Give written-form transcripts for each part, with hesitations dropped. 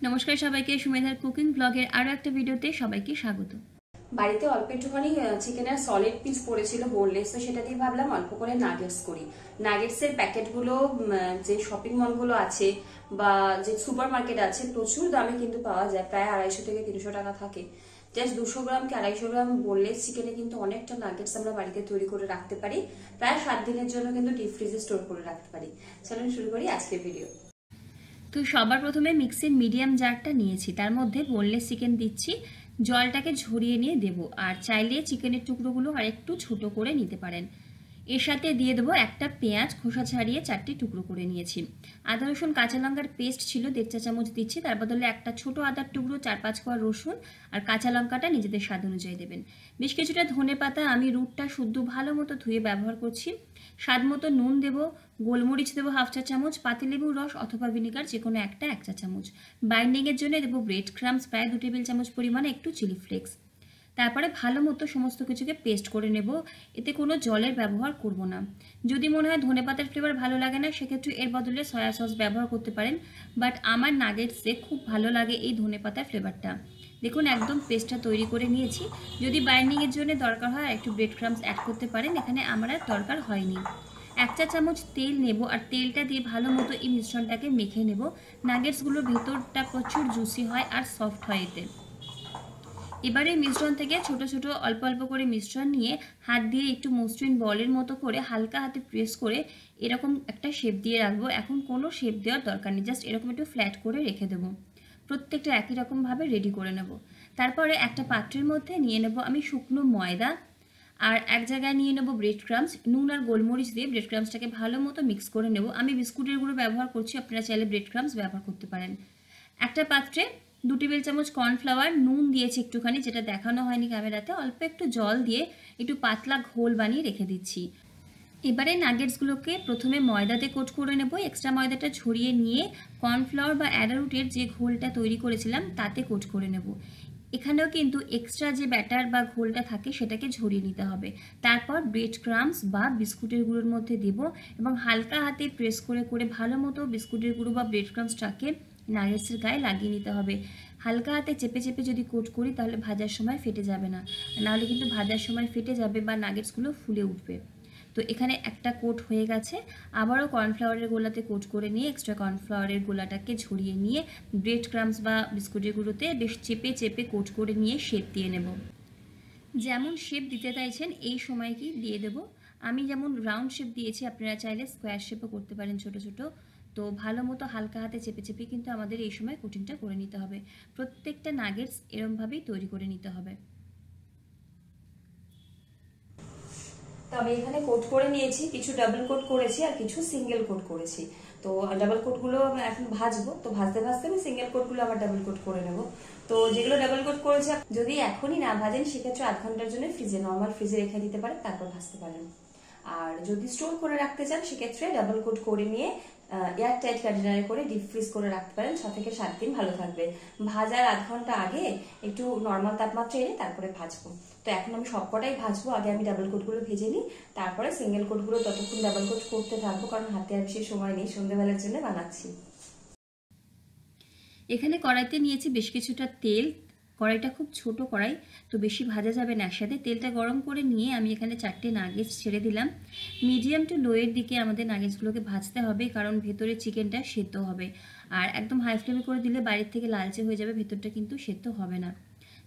নমস্কার সবাইকে, সুমেধার কুকিং ব্লগের আরো একটা ভিডিওতে সবাইকে স্বাগত। বাড়িতে অল্প একটুখানি চিকেনের সলিড পিস পড়েছিল বোনলেস, তো সেটা দিয়ে ভাবলাম অল্প করে নাগেটস করি। নাগেটস এর প্যাকেটগুলো যে শপিং মলগুলো আছে বা যে সুপার মার্কেট আছে প্রচুর দামে কিন্তু পাওয়া যায়, প্রায় 250 থেকে 300 টাকা থাকে। জাস্ট 200 গ্রাম কি 250 গ্রাম বোনলেস চিকেনে কিন্তু অনেকটা নাগেটস আমরা বাড়িতে তৈরি করে রাখতে পারি। প্রায় 7 দিনের জন্য কিন্তু ডিপ ফ্রিজে স্টোর করে রাখতে পারি। চলুন শুরু করি আজকের ভিডিও। তো সবার প্রথমে মিক্সির মিডিয়াম জারটা নিয়েছি, তার মধ্যে বোনলেস চিকেন দিচ্ছি। জলটাকে ঝরিয়ে নিয়ে দেবো, আর চাইলে চিকেনের টুকরোগুলো আর একটু ছোট করে নিতে পারেন। এর সাথে দিয়ে দেবো একটা পেঁয়াজ খোসা ছাড়িয়ে 4টি টুকরো করে নিয়েছি। আদা রসুন কাঁচা লঙ্কার পেস্ট ছিল 1.5 চা চামচ দিচ্ছি, তার বদলে একটা ছোট আদার টুকরো, 4-5 কোয়া রসুন আর কাঁচা লঙ্কাটা নিজেদের স্বাদ অনুযায়ী দেবেন। বেশ কিছুটা ধনে পাতা আমি রুটটা শুদ্ধ ভালো মতো ধুয়ে ব্যবহার করছি। স্বাদ মতো নুন দেবো, গোলমরিচ দেবো 1/2 চা চামচ, পাতিলেবুর রস অথবা ভিনেগার যে কোনো একটা 1 চা চামচ। বাইন্ডিংয়ের জন্য দেবো ব্রেড ক্রাম্বস প্রায় 2 টেবিল চামচ পরিমাণে, একটু চিলি ফ্লেক্স। তারপরে ভালো মতো সমস্ত কিছুকে পেস্ট করে নেব। এতে কোনো জলের ব্যবহার করব না। যদি মনে হয় ধনেপাতার ফ্লেভার ভালো লাগে না, সেক্ষেত্রে এর বদলে সয়া সস ব্যবহার করতে পারেন, বাট আমার নাগেটসে খুব ভালো লাগে এই ধনেপাতার ফ্লেভারটা। দেখুন একদম পেস্টটা তৈরি করে নিয়েছি। যদি বাইন্ডিংয়ের জন্য দরকার হয় একটু ব্রেড ক্রাম্বস অ্যাড করতে পারেন, এখানে আমার আর দরকার হয়নি। 1 চা চামচ তেল নেব, আর তেলটা দিয়ে ভালো মতো এই মিশ্রণটাকে মেখে নেব। নাগেটসগুলোর ভেতরটা প্রচুর জুসি হয় আর সফট হয় এতে। এবারে মিশ্রণ থেকে ছোট ছোট অল্প অল্প করে মিশ্রণ নিয়ে হাত দিয়ে একটু মসৃণ বলের মতো করে হালকা হাতে প্রেস করে এরকম একটা শেপ দিয়ে রাখবো। এখন কোনো শেপ দেওয়ার দরকার নেই, জাস্ট এরকম একটু ফ্ল্যাট করে রেখে দেবো। প্রত্যেকটা একই রকমভাবে রেডি করে নেব। তারপরে একটা পাত্রের মধ্যে নিয়ে নেব আমি শুকনো ময়দা, আর এক জায়গায় নিয়ে নেব ব্রেড ক্রাম্বস। নুন আর গোলমরিচ দিয়ে ব্রেড ক্রাম্বসটাকে ভালো মতো মিক্স করে নেব। আমি বিস্কুটের গুঁড়ো ব্যবহার করছি, আপনারা চাইলে ব্রেড ক্রাম্বস ব্যবহার করতে পারেন। একটা পাত্রে 2 টেবিল চামচ কর্নফ্লাওয়ার, নুন দিয়েছি একটুখানি, যেটা দেখানো হয়নি ক্যামেরাতে, অল্প একটু জল দিয়ে একটু পাতলা ঘোল বানিয়ে রেখে দিচ্ছি। এবারে নাগেটসগুলোকে প্রথমে ময়দাতে কোট করে নেব। এক্সট্রা ময়দাটা ছড়িয়ে নিয়ে কর্নফ্লাওয়ার বা অ্যারারুটের যে ঘোলটা তৈরি করেছিলাম তাতে কোট করে নেব। এখানেও কিন্তু এক্সট্রা যে ব্যাটার বা ঘোলটা থাকে সেটাকে ঝরিয়ে নিতে হবে। তারপর ব্রেড ক্রাম্বস বা বিস্কুটের গুঁড়োর মধ্যে দেব এবং হালকা হাতে প্রেস করে করে ভালো মতো বিস্কুটের গুঁড়ো বা ব্রেড ক্রাম্বসটাকে নাগেটসের গায়ে লাগিয়ে নিতে হবে। হালকা হাতে চেপে চেপে যদি কোট করি তাহলে ভাজার সময় ফেটে যাবে না, নাহলে কিন্তু ভাজার সময় ফেটে যাবে বা নাগেটসগুলো ফুলে উঠবে। তো এখানে একটা কোট হয়ে গেছে। আবারও কর্নফ্লাওয়ারের গোলাতে কোট করে নিয়ে এক্সট্রা কর্নফ্লাওয়ারের গোলাটাকে ঝরিয়ে নিয়ে ব্রেড ক্রাম্বস বা বিস্কুটের গুঁড়োতে বেশ চেপে চেপে কোট করে নিয়ে শেপ দিয়ে নেব। যেমন শেপ দিতে চাইছেন এই সময় কি দিয়ে দেব। আমি যেমন রাউন্ড শেপ দিয়েছি, আপনারা চাইলে স্কোয়ার শেপও করতে পারেন ছোট ছোট। তো ভালো মতো হালকা হাতে চেপে চেপে কিন্তু আমাদের এই সময় কোটিংটা করে নিতে হবে। প্রত্যেকটা নাগেটস এরমভাবেই তৈরি করে নিতে হবে। তো আমি এখানে কোট করে নিয়েছি, কিছু ডাবল কোট করেছি আর কিছু সিঙ্গেল কোট করেছি। তো ডাবল কোট গুলো এখন ভাজবো, তো ভাজতে ভাজতে আমি সিঙ্গেল কোট গুলো আবার ডাবল কোট করে নেব। তো যেগুলো ডাবল কোট করেছি যদি এখনই না ভাজেন সেক্ষেত্রে 8 ঘন্টার জন্য ফ্রিজে, নর্মাল ফ্রিজে রেখে দিতে পারেন, তারপর ভাজতে পারেন। আর যদি স্টোর করে রাখতে চান সেক্ষেত্রে ডাবল কোট করে নিয়ে এয়ার টাইট কন্টেনারে করে ডিপ ফ্রিজ করে রাখতে পারেন, 6 থেকে 7 দিন ভালো থাকবে। ভাজার 8 ঘন্টা আগে একটু নর্মাল তাপমাত্রা এনে তারপরে ভাজবো। তো এখন আমি সবকটাই ভাজবো, আগে আমি ডাবল কোট গুলো ভেজে নিই, তারপরে সিঙ্গেল কোট গুলো ততক্ষণ ডাবল কোট করতে থাকবো, কারণ হাতে আর বেশি সময় নেই, সন্ধ্যেবেলার জন্য বানাচ্ছি। এখানে কড়াইতে নিয়েছি বেশ কিছুটা তেল। কড়াইটা খুব ছোট কড়াই, তো বেশি ভাজা যাবে না একসাথে। তেলটা গরম করে নিয়ে আমি এখানে 4টে নাগেটস ছেড়ে দিলাম। মিডিয়াম টু লোয়ের দিকে আমাদের নাগেটসগুলোকে ভাজতে হবে, কারণ ভেতরে চিকেনটা সেদ্ধ হবে। আর একদম হাই ফ্লেমে করে দিলে বাইরের থেকে লালচে হয়ে যাবে, ভেতরটা কিন্তু সেদ্ধ হবে না।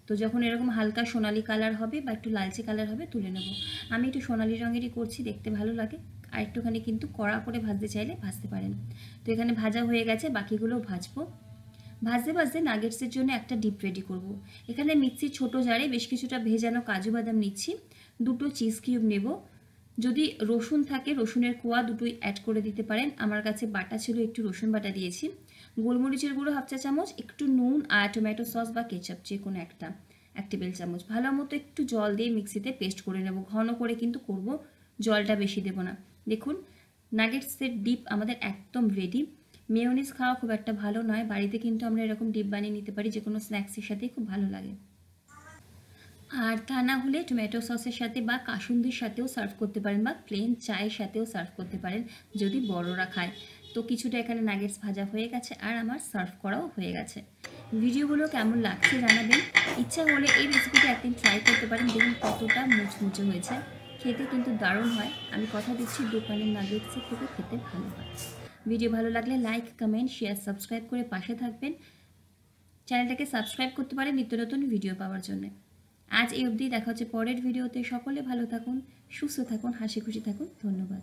তো যখন এরকম হালকা সোনালি কালার হবে বা একটু লালচে কালার হবে তুলে নেব। আমি একটু সোনালি রঙেরই করছি, দেখতে ভালো লাগে। আর একটুখানি কিন্তু কড়া করে ভাজতে চাইলে ভাজতে পারেন। তো এখানে ভাজা হয়ে গেছে, বাকিগুলোও ভাজবো। ভাজতে ভাজতে নাগেটসের জন্য একটা ডিপ রেডি করব। এখানে মিক্সির ছোট জারে বেশ কিছুটা ভেজানো কাজু বাদাম নিচ্ছি। 2টো চিজ কিউব নেব। যদি রসুন থাকে রসুনের কোয়া দুটোই অ্যাড করে দিতে পারেন, আমার কাছে বাটা ছিল একটু রসুন বাটা দিয়েছি। গোলমরিচের গুঁড়ো 1/2 চা চামচ, একটু নুন আর টমেটো সস বা কেচাপ যে কোনো একটা 1 টেবিল চামচ। ভালো মতো একটু জল দিয়ে মিক্সিতে পেস্ট করে নেব, ঘন করে কিন্তু করব, জলটা বেশি দেব না। দেখুন নাগেটসের ডিপ আমাদের একদম রেডি। মেয়োনিজ খাওয়া খুব একটা ভালো নয়, বাড়িতে কিন্তু আমরা এরকম ডিপ বানিয়ে নিতে পারি, যে কোনো স্ন্যাক্সের সাথে খুব ভালো লাগে। আর তা না হলে টমেটো সসের সাথে বা কাসুন্দির সাথেও সার্ভ করতে পারেন, বা প্লেন চায়ের সাথেও সার্ভ করতে পারেন যদি বড়রা খায়। তো কিছুটা এখানে নাগেটস ভাজা হয়ে গেছে আর আমার সার্ভ করাও হয়ে গেছে। ভিডিওগুলো কেমন লাগছে জানাবেন। ইচ্ছা হলে এই রেসিপিটা একদিন ট্রাই করতে পারেন, দেখুন কতটা মুচমুচে হয়েছে, খেতে কিন্তু দারুণ হয়। আমি কথা দিচ্ছি দোকানের নাগেটসের থেকে খেতে ভালো হয়। ভিডিও ভালো লাগলে লাইক, কমেন্ট, শেয়ার, সাবস্ক্রাইব করে পাশে থাকবেন। চ্যানেলটাকে সাবস্ক্রাইব করতে পারেন নিত্য নতুন ভিডিও পাওয়ার জন্য। আজ এই অবধি, দেখা হচ্ছে পরের ভিডিওতে। সকলে ভালো থাকুন, সুস্থ থাকুন, হাসি খুশি থাকুন। ধন্যবাদ।